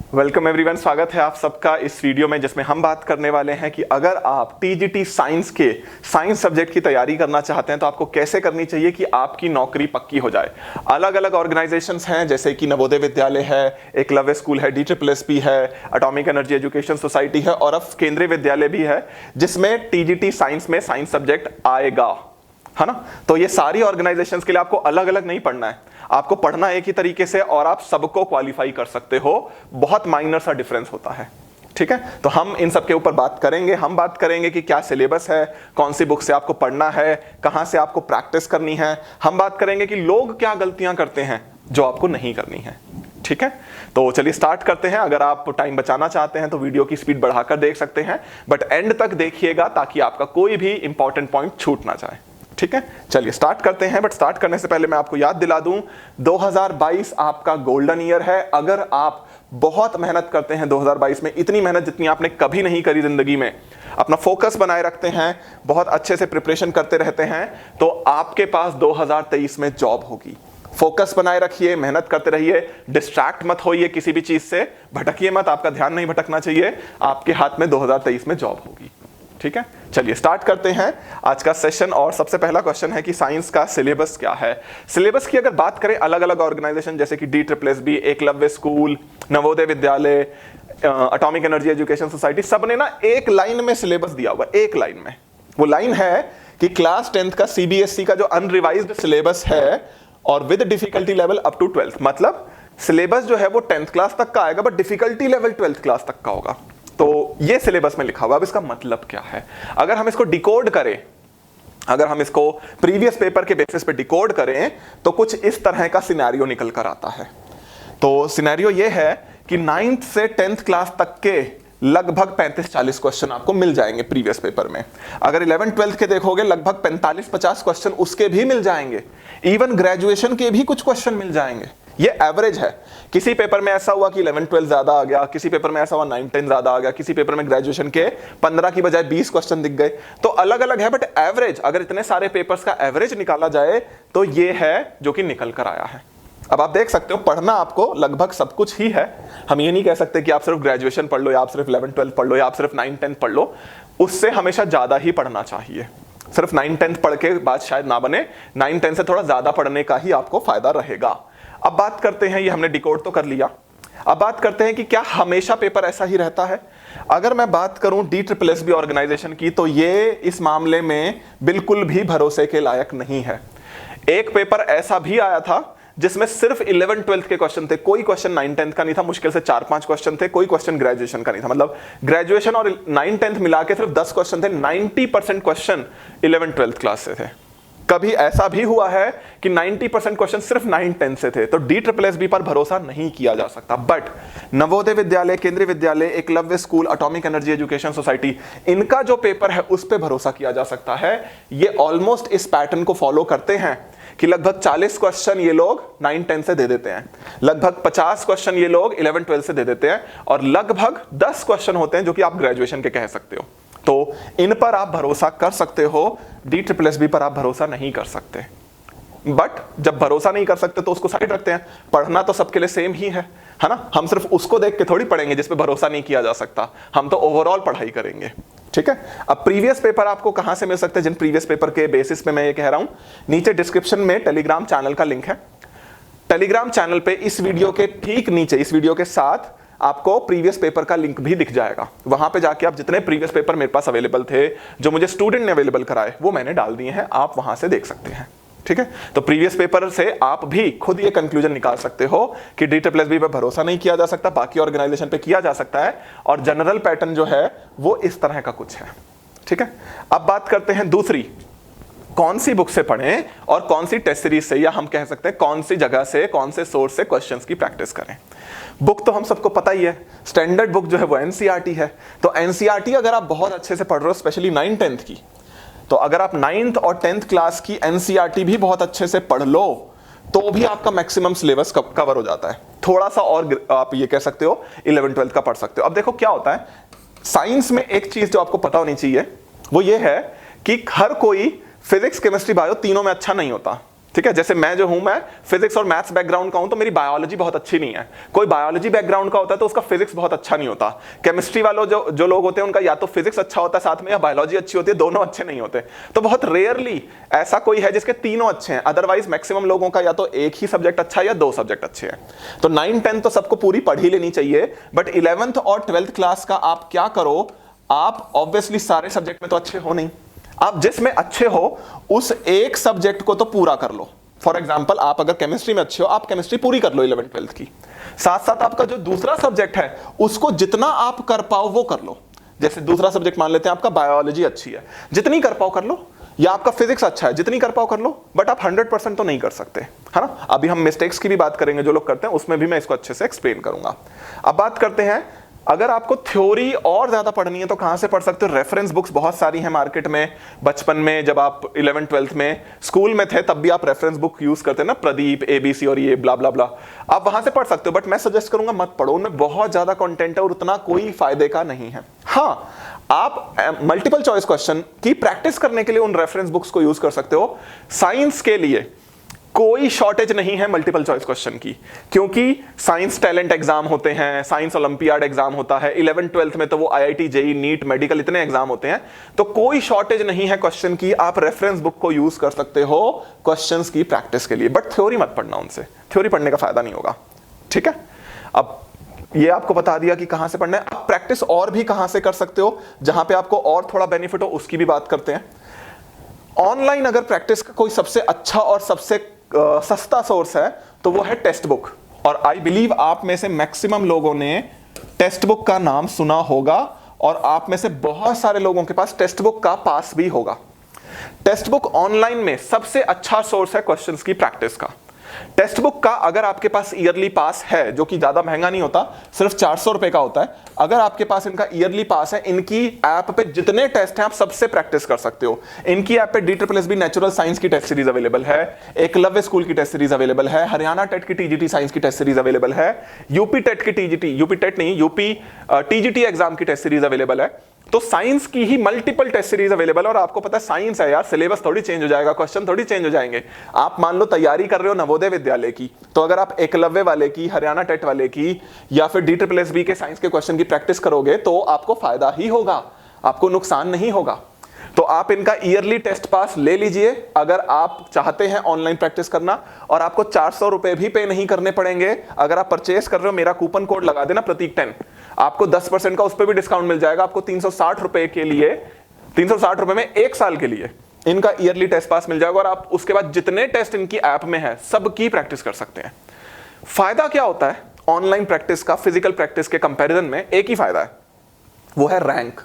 Welcome everyone, स्वागत है आप सबका इस वीडियो में जिसमें हम बात करने वाले हैं कि अगर आप टीजीटी साइंस के साइंस सब्जेक्ट की तैयारी करना चाहते हैं तो आपको कैसे करनी चाहिए कि आपकी नौकरी पक्की हो जाए। अलग अलग ऑर्गेनाइजेशंस हैं जैसे कि नवोदय विद्यालय है, एकलव्य स्कूल है, DSSP है, एटॉमिक एनर्जी एजुकेशन सोसाइटी है और अब केंद्रीय विद्यालय भी है जिसमें टीजीटी साइंस में साइंस सब्जेक्ट आएगा, है ना। तो ये सारी ऑर्गेनाइजेशंस के लिए आपको अलग अलग नहीं पढ़ना है, आपको पढ़ना एक ही तरीके से और आप सबको क्वालिफाई कर सकते हो। बहुत माइनर सा डिफरेंस होता है, ठीक है। तो हम इन सब के ऊपर बात करेंगे। हम बात करेंगे कि क्या सिलेबस है, कौन सी बुक से आपको पढ़ना है, कहां से आपको प्रैक्टिस करनी है। हम बात करेंगे कि लोग क्या गलतियां करते हैं जो आपको नहीं करनी है, ठीक है। तो चलिए स्टार्ट करते हैं। अगर आप टाइम बचाना चाहते हैं तो वीडियो की स्पीड बढ़ाकर देख सकते हैं, बट एंड तक देखिएगा ताकि आपका कोई भी इंपॉर्टेंट पॉइंट छूट ना जाए, ठीक है। चलिए स्टार्ट करते हैं। बट स्टार्ट करने से पहले मैं आपको याद दिला दूं, 2022 आपका गोल्डन ईयर है। अगर आप बहुत मेहनत करते हैं 2022 में, इतनी मेहनत जितनी आपने कभी नहीं करी जिंदगी में, अपना फोकस बनाए रखते हैं, बहुत अच्छे से प्रिपरेशन करते रहते हैं, तो आपके पास 2023 में जॉब होगी। फोकस बनाए रखिए, मेहनत करते रहिए, डिस्ट्रैक्ट मत होइए किसी भी चीज से, भटकिए मत, आपका ध्यान नहीं भटकना चाहिए। आपके हाथ में 2023 में जॉब होगी, ठीक है। चलिए स्टार्ट करते हैं आज का सेशन। और सबसे पहला क्वेश्चन है कि साइंस का सिलेबस क्या है। सिलेबस की अगर बात करें, अलग अलग ऑर्गेनाइजेशन जैसे कि DSSP, Eklavya school, Navodaya Vidyalaya, atomic energy education society, सबने ना एक लाइन में सिलेबस दिया हुआ, एक लाइन में। वो लाइन है कि क्लास 10th का CBSE का जो अनरिवाइज्ड सिलेबस है और with difficulty level up to 12th, मतलब सिलेबस जो है वो 10th क्लास तक का आएगा but difficulty level 12th class तक का होगा। तो ये सिलेबस में लिखा हुआ। अब इसका मतलब क्या है, अगर हम इसको डिकोड करें, अगर हम इसको प्रीवियस पेपर के बेसिस पे डिकोड करें तो कुछ इस तरह का सिनेरियो निकल कर आता है। तो सिनेरियो ये है कि 9th से 10th क्लास तक के लगभग 35-40 क्वेश्चन आपको मिल जाएंगे प्रीवियस पेपर में। अगर 11th-12th के देखोगे लगभग 45-50 क्वेश्चन उसके भी मिल जाएंगे। इवन ग्रेजुएशन के भी कुछ क्वेश्चन मिल जाएंगे। ये एवरेज है। किसी पेपर में ऐसा हुआ कि 11-12 ज्यादा आ गया, किसी पेपर में ऐसा हुआ 9-10 ज्यादा आ गया, किसी पेपर में ग्रेजुएशन के 15 की बजाय 20 क्वेश्चन दिख गए। तो अलग अलग है, बट एवरेज, अगर इतने सारे पेपर्स का एवरेज निकाला जाए तो ये है जो कि निकल कर आया है। अब आप देख सकते हो पढ़ना आपको लगभग सब कुछ ही है। हम ये नहीं कह सकते कि आप सिर्फ ग्रेजुएशन पढ़ लो या आप सिर्फ 11-12 पढ़ लो या आप सिर्फ 9-10 पढ़ लो। उससे हमेशा ज्यादा ही पढ़ना चाहिए। सिर्फ 9-10 पढ़ के बाद शायद ना बने, 9-10 से थोड़ा ज्यादा पढ़ने का ही आपको फायदा रहेगा। अब बात करते हैं, ये हमने डिकोड तो कर लिया, अब बात करते हैं कि क्या हमेशा पेपर ऐसा ही रहता है। अगर मैं बात करूं DSSP ऑर्गेनाइजेशन की, तो ये इस मामले में बिल्कुल भी भरोसे के लायक नहीं है। एक पेपर ऐसा भी आया था जिसमें सिर्फ 11-12 के क्वेश्चन थे, कोई क्वेश्चन 9-10 का नहीं था, मुश्किल से 4-5 क्वेश्चन थे, कोई क्वेश्चन ग्रेजुएशन का नहीं था। मतलब ग्रेजुएशन और 9-10 मिला के सिर्फ 10 क्वेश्चन थे, 90% क्वेश्चन 11-12 क्लास से थे। कभी ऐसा भी हुआ है कि 90% क्वेश्चन सिर्फ 9-10 से थे। तो DSSP पर भरोसा नहीं किया जा सकता। बट नवोदय विद्यालय, केंद्रीय विद्यालय, Eklavya school, atomic energy education society, इनका जो पेपर है उस पर भरोसा किया जा सकता है। ये ऑलमोस्ट इस पैटर्न को फॉलो करते हैं कि लगभग 40 क्वेश्चन ये लोग 9-10 से दे देते हैं, लगभग 50 क्वेश्चन ये लोग 11-12 से दे देते हैं और लगभग 10 क्वेश्चन होते हैं जो कि आप ग्रेजुएशन के कह सकते हो। तो इन पर आप भरोसा कर सकते हो, DSSP पर आप भरोसा नहीं कर सकते। बट जब भरोसा नहीं कर सकते तो उसको साइड रखते हैं। पढ़ना तो सबके लिए सेम ही है ना। हम सिर्फ उसको देख के थोड़ी पढ़ेंगे जिस पे भरोसा नहीं किया जा सकता, हम तो ओवरऑल पढ़ाई करेंगे, ठीक है। अब प्रीवियस पेपर आपको कहां से मिल सकते हैं, जिन प्रीवियस पेपर के बेसिस पे मैं ये कह रहा हूं, नीचे डिस्क्रिप्शन में टेलीग्राम चैनल का लिंक है। टेलीग्राम चैनल पे इस वीडियो के ठीक नीचे, इस वीडियो के साथ आपको प्रीवियस पेपर का लिंक भी दिख जाएगा। वहां पे जाके आप जितने प्रीवियस पेपर मेरे पास अवेलेबल थे, जो मुझे स्टूडेंट ने अवेलेबल कराए, वो मैंने डाल दिए हैं, आप वहां से देख सकते हैं, ठीक है। तो प्रीवियस पेपर से आप भी खुद ये कंक्लूजन निकाल सकते हो कि DSSP पे भरोसा नहीं किया जा सकता, बाकी ऑर्गेनाइजेशन पे किया जा सकता है और जनरल पैटर्न जो है वो इस तरह का कुछ है, ठीक है। अब बात करते हैं दूसरी, कौन सी बुक से पढ़ें और कौन सी टेस्ट सीरीज से, या हम कह सकते हैं कौन सी जगह से, कौन से सोर्स से क्वेश्चंस की प्रैक्टिस करें। बुक तो हम सबको पता ही है, स्टैंडर्ड बुक जो है वो NCERT है। तो NCERT अगर आप बहुत अच्छे से पढ़ रहे हो, स्पेशली 9-10 की, तो अगर आप 9th और 10th क्लास की NCERT भी बहुत अच्छे से पढ़ लो तो भी आपका मैक्सिमम सिलेबस कवर हो जाता है। थोड़ा सा और आप ये कह सकते हो 11-12 का पढ़ सकते हो। अब देखो क्या होता है, साइंस में एक चीज जो आपको पता होनी चाहिए वो ये है कि हर कोई फिजिक्स, केमिस्ट्री, बायो तीनों में अच्छा नहीं होता, ठीक है, जैसे मैं जो हूं, मैं फिजिक्स और मैथ्स बैकग्राउंड का हूं, तो मेरी बायोलॉजी बहुत अच्छी नहीं है। कोई बायोलॉजी बैकग्राउंड का होता है तो उसका फिजिक्स बहुत अच्छा नहीं होता। केमिस्ट्री वालों जो लोग होते हैं उनका या तो फिजिक्स अच्छा होता है साथ में, या बायोलॉजी अच्छी होती है, दोनों अच्छे नहीं होते। तो बहुत रेयरली ऐसा कोई है जिसके तीनों अच्छे हैं, अदरवाइज मैक्सिमम लोगों का या तो एक ही सब्जेक्ट अच्छा है या 2 सब्जेक्ट अच्छे हैं। तो 9, 10 तो सबको पूरी पढ़ ही लेनी चाहिए, बट 11th और 12th क्लास का आप क्या करो, आप ऑब्वियसली सारे सब्जेक्ट में तो अच्छे हो नहीं, आप जिसमें अच्छे हो उस एक सब्जेक्ट को तो पूरा कर लो। फॉर एग्जाम्पल, आप अगर केमिस्ट्री में अच्छे हो, आप केमिस्ट्री पूरी कर लो 11th 12th की। साथ साथ आपका जो दूसरा सब्जेक्ट है उसको जितना आप कर पाओ वो कर लो। जैसे दूसरा सब्जेक्ट मान लेते हैं आपका बायोलॉजी अच्छी है, जितनी कर पाओ कर लो, या आपका फिजिक्स अच्छा है, जितनी कर पाओ कर लो, बट आप 100% तो नहीं कर सकते, है ना। अभी हम मिस्टेक्स की भी बात करेंगे जो लोग करते हैं, उसमें भी मैं इसको अच्छे से एक्सप्लेन करूंगा। अब बात करते हैं, अगर आपको थ्योरी और ज्यादा पढ़नी है तो कहां से पढ़ सकते हो। रेफरेंस बुक्स बहुत सारी हैं मार्केट में। बचपन में जब आप 11th 12th में स्कूल में थे तब भी आप रेफरेंस बुक यूज करते हैं ना, प्रदीप, ABC और ये ब्ला ब्ला ब्ला, आप वहां से पढ़ सकते हो। बट मैं सजेस्ट करूंगा मत पढ़ो, उनमें बहुत ज्यादा कंटेंट है और उतना कोई फायदे का नहीं है। हाँ, आप मल्टीपल चॉइस क्वेश्चन की प्रैक्टिस करने के लिए उन रेफरेंस बुक्स को यूज कर सकते हो। साइंस के लिए कोई शॉर्टेज नहीं है मल्टीपल चॉइस क्वेश्चन की, क्योंकि साइंस टैलेंट एग्जाम होते हैं, साइंस ओलंपियाड एग्जाम होता है, 11th 12th में तो वो IIT JEE नीट मेडिकल इतने एग्जाम होते हैं, तो कोई शॉर्टेज नहीं है क्वेश्चन की। आप रेफरेंस बुक को यूज कर सकते हो क्वेश्चंस की प्रैक्टिस के लिए, बट थ्योरी मत पढ़ना उनसे, थ्योरी पढ़ने का फायदा नहीं होगा। ठीक है, अब ये आपको बता दिया कि कहां से पढ़ना है। आप प्रैक्टिस और भी कहां से कर सकते हो जहां पे आपको और थोड़ा बेनिफिट हो, उसकी भी बात करते हैं। ऑनलाइन अगर प्रैक्टिस का कोई सबसे अच्छा और सबसे सस्ता सोर्स है तो वो है टेक्स्ट बुक। और आई बिलीव आप में से मैक्सिमम लोगों ने टेक्स्ट बुक का नाम सुना होगा, और आप में से बहुत सारे लोगों के पास टेक्स्ट बुक का पास भी होगा। टेक्स्ट बुक ऑनलाइन में सबसे अच्छा सोर्स है क्वेश्चंस की प्रैक्टिस का। टेक्स्ट बुक का अगर आपके पास ईयरली पास है, जो कि ज्यादा महंगा नहीं होता, सिर्फ 400 रुपए का होता है, अगर आपके पास इनका ईयरली पास है, इनकी ऐप पे जितने टेस्ट हैं आप सबसे प्रैक्टिस कर सकते हो। इनकी ऐप पे DSSB नेचुरल साइंस की टेस्ट सीरीज अवेलेबल है, एकलव्य स्कूल की टेस्ट सीरीज अवेलेबल है, हरियाणा टेट की TGT साइंस की टेस्ट सीरीज अवेलेबल है, यूपी टेट की यूपी TGT एग्जाम की टेस्ट सीरीज अवेलेबल है। तो साइंस की ही मल्टीपल टेस्ट सीरीज अवेलेबल है। और आपको पता है साइंस है यार, सिलेबस थोड़ी चेंज हो जाएगा, क्वेश्चन थोड़ी चेंज हो जाएंगे। आप मान लो तैयारी कर रहे हो नवोदय विद्यालय की, तो अगर आप एकलव्य वाले की, हरियाणा टेट वाले की, या फिर DSSB के साइंस के क्वेश्चन की प्रैक्टिस करोगे तो आपको फायदा ही होगा, आपको नुकसान नहीं होगा। तो आप इनका ईयरली टेस्ट पास ले लीजिए अगर आप चाहते हैं ऑनलाइन प्रैक्टिस करना, और आपको 400 रुपए भी पे नहीं करने पड़ेंगे। अगर आप परचेस कर रहे हो, मेरा कूपन कोड लगा देना प्रतीक 10, आपको 10% का उस पर भी डिस्काउंट मिल जाएगा। आपको 360 रुपए के लिए, 360 रुपए में 1 साल के लिए इनका ईयरली टेस्ट पास मिल जाएगा, और आप उसके बाद जितने टेस्ट इनकी ऐप में है सबकी प्रैक्टिस कर सकते हैं। फायदा क्या होता है ऑनलाइन प्रैक्टिस का फिजिकल प्रैक्टिस के कंपैरिजन में? एक ही फायदा है, वो है रैंक।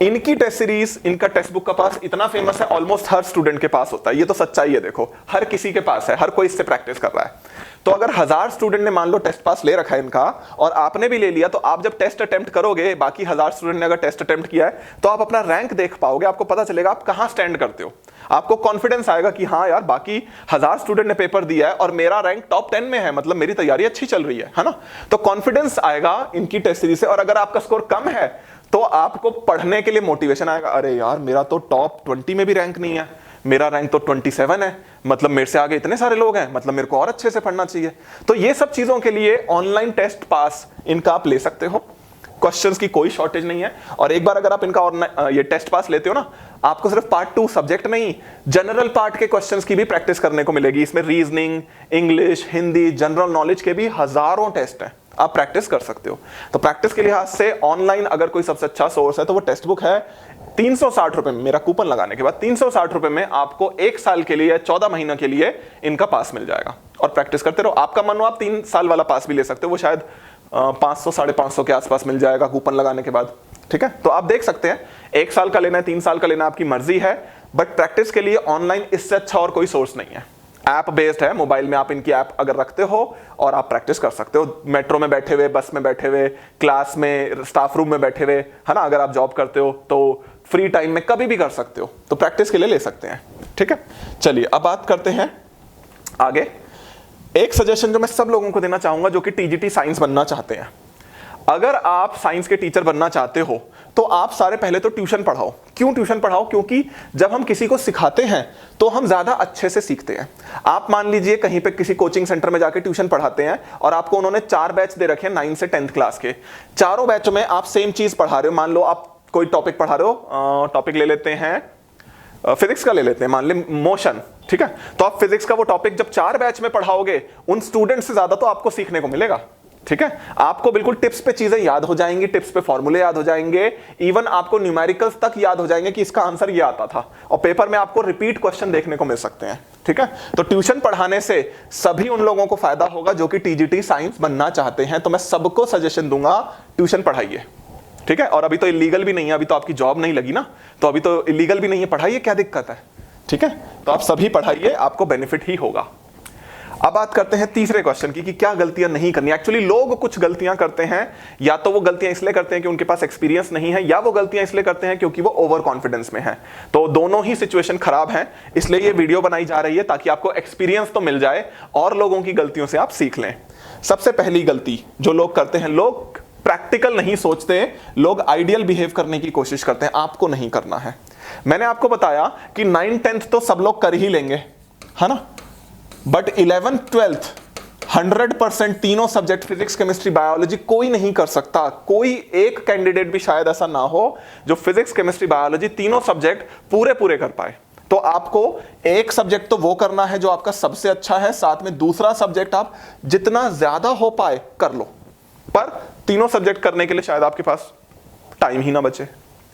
इनकी टेस्ट सीरीज, इनका टेक्स्ट बुक का पास इतना फेमस है, ऑलमोस्ट हर स्टूडेंट के पास होता है। ये तो सच्चाई है, देखो हर किसी के पास है, हर कोई इससे प्रैक्टिस कर रहा है। तो अगर 1000 स्टूडेंट ने मान लो टेस्ट पास ले रखा है इनका, और आपने भी ले लिया, तो आप जब टेस्ट अटेम्प्ट करोगे, बाकी 1000 स्टूडेंट ने अगर टेस्ट अटेम्प्ट किया है, तो आप अपना रैंक देख पाओगे, आपको पता चलेगा आप कहां स्टैंड करते हो। आपको कॉन्फिडेंस आएगा कि हाँ यार, बाकी 1000 स्टूडेंट ने पेपर दिया है और मेरा रैंक टॉप 10 में है, मतलब मेरी तैयारी अच्छी चल रही है ना। तो कॉन्फिडेंस आएगा इनकी टेस्ट सीरीज से। और अगर आपका स्कोर कम है तो आपको पढ़ने के लिए मोटिवेशन आएगा, अरे यार मेरा तो टॉप 20 में भी रैंक नहीं है, मेरा रैंक तो 27 है, मतलब मेरे से आगे इतने सारे लोग हैं, मतलब मेरे को और अच्छे से पढ़ना चाहिए। तो ये सब चीजों के लिए ऑनलाइन टेस्ट पास इनका आप ले सकते हो, क्वेश्चंस की कोई शॉर्टेज नहीं है। और एक बार अगर आप इनका ये टेस्ट पास लेते हो ना, आपको सिर्फ पार्ट 2 सब्जेक्ट नहीं, जनरल पार्ट के क्वेश्चंस की भी प्रैक्टिस करने को मिलेगी। इसमें reasoning, English, Hindi, general knowledge के भी हजारों टेस्ट हैं, आप प्रैक्टिस कर सकते हो। तो प्रैक्टिस के लिहाज से ऑनलाइन अगर कोई सबसे अच्छा सोर्स है तो वो टेक्स्ट बुक है। 360 रुपए में, मेरा कूपन लगाने के बाद 360 रुपए में आपको 1 साल के लिए, 14 महीना के लिए इनका पास मिल जाएगा, और प्रैक्टिस करते रहो। आपका मन हो आप 3 साल वाला पास भी ले सकते हो, वो शायद 500 550 के आसपास मिल जाएगा कूपन लगाने के बाद। ठीक है, तो आप देख सकते हैं 1 साल का लेना है, 3 साल का लेना, आपकी मर्जी है। बट प्रैक्टिस के लिए ऑनलाइन इससे अच्छा और कोई सोर्स नहीं है। ऐप बेस्ड है, मोबाइल में आप इनकी ऐप अगर रखते हो और आप प्रैक्टिस कर सकते हो, मेट्रो में बैठे हुए, बस में बैठे हुए, क्लास में, स्टाफ रूम में बैठे हुए, है ना। अगर आप जॉब करते हो तो फ्री टाइम में कभी भी कर सकते हो, तो प्रैक्टिस के लिए ले सकते हैं। ठीक है, चलिए अब बात करते हैं आगे। एक सजेशन जो मैं सब लोगों को देना चाहूंगा जो कि TGT साइंस बनना चाहते हैं, अगर आप साइंस के टीचर बनना चाहते हो तो आप सारे पहले तो ट्यूशन पढ़ाओ। क्यों ट्यूशन पढ़ाओ? क्योंकि जब हम किसी को सिखाते हैं तो हम ज्यादा अच्छे से सीखते हैं। आप मान लीजिए कहीं पे किसी कोचिंग सेंटर में जाके ट्यूशन पढ़ाते हैं और आपको उन्होंने 4 बैच दे रखे हैं 9 से 10th क्लास के। चारों बैचों में आप सेम चीज पढ़ा रहे हो। मान लो आप कोई टॉपिक पढ़ा रहे हो, टॉपिक ले लेते हैं फिजिक्स का, ले लेते हैं मान ले मोशन, ठीक है। तो आप फिजिक्स का वो टॉपिक जब 4 बैच में पढ़ाओगे उन स्टूडेंट से ज्यादा तो आपको सीखने को मिलेगा, ठीक है। आपको बिल्कुल टिप्स पे चीजें याद हो जाएंगी, टिप्स पे फॉर्मूले याद हो जाएंगे, इवन आपको न्यूमेरिकल्स तक याद हो जाएंगे कि इसका आंसर ये आता था, और पेपर में आपको रिपीट क्वेश्चन देखने को मिल सकते हैं, ठीक है। तो ट्यूशन पढ़ाने से सभी उन लोगों को फायदा होगा जो कि टीजीटी साइंस बनना चाहते हैं। तो मैं सबको सजेशन दूंगा ट्यूशन पढ़ाइए, ठीक है। और अभी तो इलीगल भी नहीं है, अभी तो आपकी जॉब नहीं लगी ना, तो अभी तो इलीगल भी नहीं है, पढ़ाइए, क्या दिक्कत है, ठीक है। तो आप सभी पढ़ाइए, आपको बेनिफिट ही होगा। अब बात करते हैं तीसरे क्वेश्चन की कि क्या गलतियां नहीं करनी। एक्चुअली लोग कुछ गलतियां करते हैं, या तो वो गलतियां इसलिए करते हैं कि उनके पास एक्सपीरियंस नहीं है, या वो गलतियां इसलिए करते हैं क्योंकि वो ओवर कॉन्फिडेंस में है। तो दोनों ही सिचुएशन खराब हैं, इसलिए ये वीडियो बनाई जा रही है ताकि आपको एक्सपीरियंस तो मिल जाए और लोगों की गलतियों से आप सीख लें। सबसे पहली गलती जो लोग करते हैं, लोग प्रैक्टिकल नहीं सोचते, लोग आइडियल बिहेव करने की कोशिश करते हैं। आपको नहीं करना है। मैंने आपको बताया कि 9th 10th तो सब लोग कर ही लेंगे, है ना, बट 11th 12th 100% तीनों सब्जेक्ट फिजिक्स केमिस्ट्री बायोलॉजी कोई नहीं कर सकता। कोई एक कैंडिडेट भी शायद ऐसा ना हो जो फिजिक्स केमिस्ट्री बायोलॉजी तीनों सब्जेक्ट पूरे कर पाए। तो आपको एक सब्जेक्ट तो वो करना है जो आपका सबसे अच्छा है, साथ में दूसरा सब्जेक्ट आप जितना ज्यादा हो पाए कर लो, पर तीनों सब्जेक्ट करने के लिए शायद आपके पास टाइम ही ना बचे,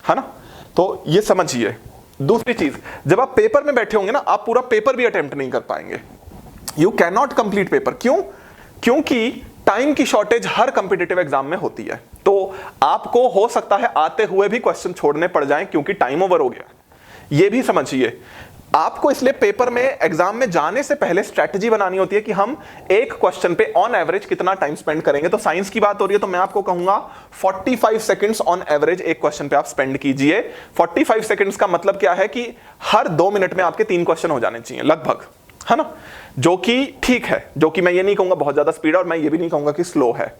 है ना। तो ये समझिए। दूसरी चीज, जब आप पेपर में बैठे होंगे ना, आप पूरा पेपर भी अटेम्प्ट नहीं कर पाएंगे। You can not complete paper. क्यों? क्योंकि टाइम की शॉर्टेज हर कॉम्पिटिटिव एग्जाम में होती है। तो आपको हो सकता है आते हुए भी क्वेश्चन छोड़ने पड़ जाएं क्योंकि टाइम ओवर हो गया। ये भी समझिए। आपको इसलिए पेपर में एग्जाम में जाने से पहले स्ट्रेटजी बनानी होती है कि हम एक क्वेश्चन पे ऑन एवरेज कितना टाइम स्पेंड करेंगे। तो साइंस की बात हो रही है तो मैं आपको कहूंगा 45 सेकंड्स ऑन एवरेज एक क्वेश्चन पे आप स्पेंड कीजिए। 45 सेकंड्स का मतलब क्या है कि हर 2 मिनट में आपके 3 क्वेश्चन हो जाने चाहिए लगभग, है ना, जो कि ठीक है, जो कि मैं ये नहीं कहूंगा बहुत ज्यादा स्पीड है और मैं ये भी नहीं कहूंगा कि स्लो है।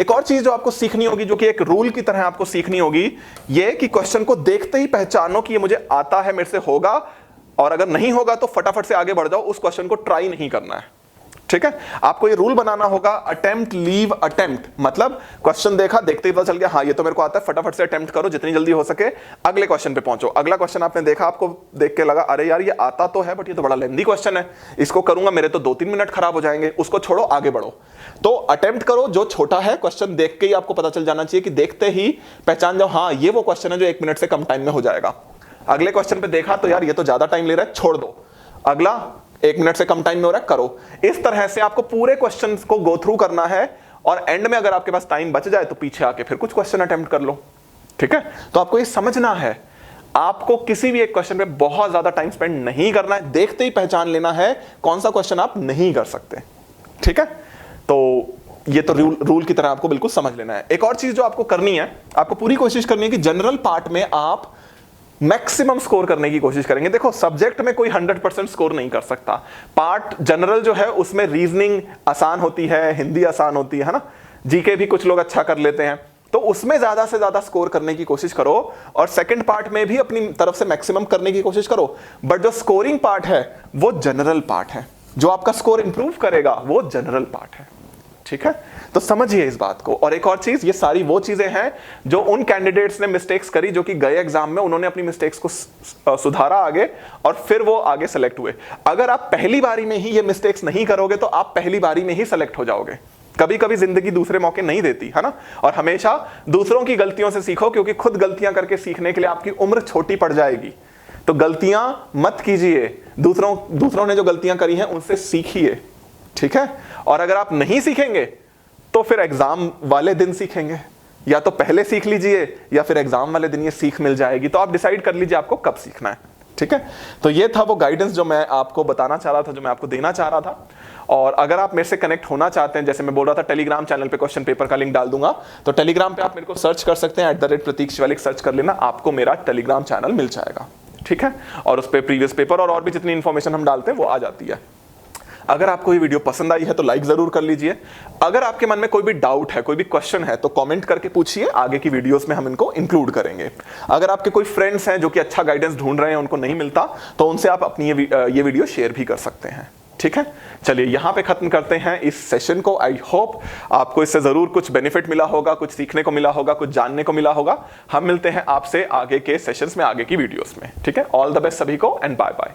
एक और चीज जो आपको सीखनी होगी, जो कि एक रूल की तरह आपको सीखनी होगी, ये कि क्वेश्चन को देखते ही पहचानो कि ये मुझे आता है, मेरे से होगा, और अगर नहीं होगा तो फटाफट से आगे बढ़ जाओ, उस क्वेश्चन को ट्राई नहीं करना है, ठीक है। आपको ये रूल बनाना होगा, अटेम्प्ट लीव अटेम्प्ट, मतलब क्वेश्चन देखा, देखते ही पता चल गया हाँ ये तो मेरे को आता है, फटाफट से अटेम्प्ट करो, जितनी जल्दी हो सके अगले क्वेश्चन पे पहुंचो। अगला क्वेश्चन आपने देखा, आपको देख के लगा अरे यार ये आता तो है बट ये तो बड़ा लेंथी क्वेश्चन है, इसको करूंगा मेरे तो 2-3 मिनट खराब हो जाएंगे, उसको छोड़ो, आगे बढ़ो। तो अटेम्प्ट करो, जो छोटा है क्वेश्चन देख के ही आपको पता चल जाना चाहिए कि देखते ही पहचान जाओ हाँ ये वो क्वेश्चन है जो 1 मिनट से कम टाइम में हो जाएगा। अगले क्वेश्चन पे देखा तो यार ये तो ज्यादा टाइम ले रहा है, छोड़ दो, अगला 1 मिनट से कम टाइम में हो रहा है, करो। इस तरह से आपको पूरे क्वेश्चन को गो थ्रू करना है और एंड में अगर आपके पास टाइम बच जाए तो पीछे आके फिर कुछ क्वेश्चन अटेम्प्ट कर लो, ठीक है। तो आपको ये समझना है, आपको किसी भी एक क्वेश्चन पे बहुत ज्यादा टाइम स्पेंड नहीं करना है, देखते ही पहचान लेना है कौन सा क्वेश्चन आप नहीं कर सकते, ठीक है। तो ये तो रूल की तरह आपको बिल्कुल समझ लेना है। एक और चीज जो आपको करनी है, आपको पूरी कोशिश करनी है कि जनरल पार्ट में आप मैक्सिमम स्कोर करने की कोशिश करेंगे। देखो सब्जेक्ट में कोई 100% स्कोर नहीं कर सकता। पार्ट जनरल जो है उसमें रीजनिंग आसान होती है, हिंदी आसान होती है ना, जीके भी कुछ लोग अच्छा कर लेते हैं, तो उसमें ज्यादा से ज्यादा स्कोर करने की कोशिश करो और सेकंड पार्ट में भी अपनी तरफ से मैक्सिमम करने की कोशिश करो। बट जो स्कोरिंग पार्ट है वो जनरल पार्ट है, जो आपका स्कोर इंप्रूव करेगा वो जनरल पार्ट है, ठीक है। तो समझिए इस बात को। और एक और चीज, ये सारी वो चीजें हैं जो उन कैंडिडेट्स ने मिस्टेक्स करी जो कि गए एग्जाम में उन्होंने अपनी मिस्टेक्स को सुधारा आगे और फिर वो आगे सेलेक्ट हुए। अगर आप पहली बारी में ही ये मिस्टेक्स नहीं करोगे तो आप पहली बारी में ही सेलेक्ट हो जाओगे। कभी कभी जिंदगी दूसरे मौके नहीं देती, है ना, और हमेशा दूसरों की गलतियों से सीखो, क्योंकि खुद गलतियां करके सीखने के लिए आपकी उम्र छोटी पड़ जाएगी। तो गलतियां मत कीजिए, दूसरों ने जो गलतियां करी हैं उनसे सीखिए, ठीक है। और अगर आप नहीं सीखेंगे तो फिर एग्जाम वाले दिन सीखेंगे, या तो पहले सीख लीजिए या फिर एग्जाम वाले दिन ये सीख मिल जाएगी। तो आप डिसाइड कर लीजिए आपको कब सीखना है, ठीक है। तो ये था वो गाइडेंस जो मैं आपको बताना चाह रहा था, जो मैं आपको देना चाह रहा था। और अगर आप मेरे से कनेक्ट होना चाहते हैं, जैसे मैं बोल रहा था टेलीग्राम चैनल पे क्वेश्चन पेपर का लिंक डाल दूंगा, तो टेलीग्राम पे आप मेरे को सर्च कर सकते हैं, @प्रतीक शिवालिक सर्च कर लेना, आपको मेरा टेलीग्राम चैनल मिल जाएगा, ठीक है। और उस पर प्रीवियस पेपर और भी जितनी इंफॉर्मेशन हम डालते हैं वो आ जाती है। अगर आपको ये वीडियो पसंद आई है तो लाइक जरूर कर लीजिए। अगर आपके मन में कोई भी डाउट है, कोई भी क्वेश्चन है, तो कमेंट करके पूछिए, आगे की वीडियोस में हम इनको इंक्लूड करेंगे। अगर आपके कोई फ्रेंड्स हैं जो कि अच्छा गाइडेंस ढूंढ रहे हैं, उनको नहीं मिलता, तो उनसे आप अपनी ये वीडियो शेयर भी कर सकते हैं। ठीक है, चलिए यहां पे खत्म करते हैं इस सेशन को। आई होप आपको इससे जरूर कुछ बेनिफिट मिला होगा, कुछ सीखने को मिला होगा, कुछ जानने को मिला होगा। हम मिलते हैं आपसे आगे के सेशंस में, आगे की वीडियोस में। ठीक है, ऑल द बेस्ट सभी को एंड बाय बाय।